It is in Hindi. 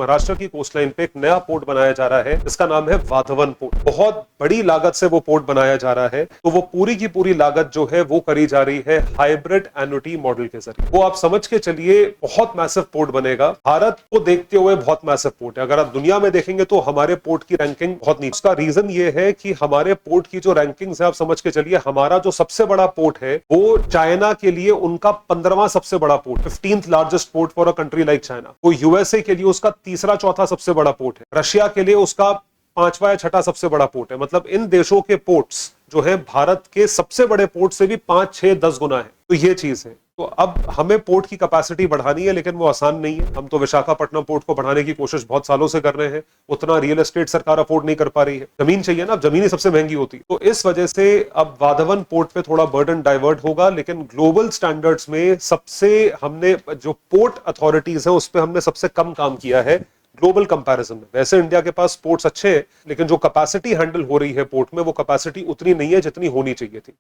महाराष्ट्र की कोस्टलाइन पे एक नया पोर्ट बनाया जा रहा है, इसका नाम है वाधवन पोर्ट। बहुत बड़ी लागत से वो पोर्ट बनाया जा रहा है, तो वो पूरी की पूरी लागत जो है वो करी जा रही है हाइब्रिड एन्युटी मॉडल के जरिए। वो आप समझ के चलिए बहुत मैसिव पोर्ट बनेगा। भारत को देखते हुए बहुत मैसिव पोर्ट है। अगर आप दुनिया में देखेंगे तो हमारे पोर्ट की रैंकिंग बहुत नीचे। उसका रीजन ये है कि हमारे पोर्ट की जो रैंकिंग है, आप समझ के चलिए हमारा जो सबसे बड़ा पोर्ट है वो चाइना के लिए उनका 15वां सबसे बड़ा port, 15th largest port for a country like China. वो यूएसए के लिए उसका तीसरा चौथा सबसे बड़ा पोर्ट है। रशिया के लिए उसका 5वां या 6ठा सबसे बड़ा पोर्ट है। मतलब इन देशों के पोर्ट्स जो है भारत के सबसे बड़े पोर्ट से भी 5, 6, 10 गुना है। तो ये चीज है। तो अब हमें पोर्ट की कैपेसिटी बढ़ानी है, लेकिन वो आसान नहीं है। हम तो विशाखापट्टनम पोर्ट को बढ़ाने की कोशिश बहुत सालों से कर रहे हैं। उतना रियल एस्टेट सरकार अफोर्ड नहीं कर पा रही है। जमीन चाहिए ना, अब जमीन ही सबसे महंगी होती है। तो इस वजह से अब वाधवन पोर्ट पे थोड़ा बर्डन डाइवर्ट होगा, लेकिन ग्लोबल स्टैंडर्ड्स में सबसे हमने जो पोर्ट अथॉरिटीज है उस पर हमने सबसे कम काम किया है ग्लोबल कंपैरिजन में। वैसे इंडिया के पास पोर्ट्स अच्छे हैं, लेकिन जो कैपेसिटी हैंडल हो रही है पोर्ट में, वो कैपेसिटी उतनी नहीं है जितनी होनी चाहिए थी।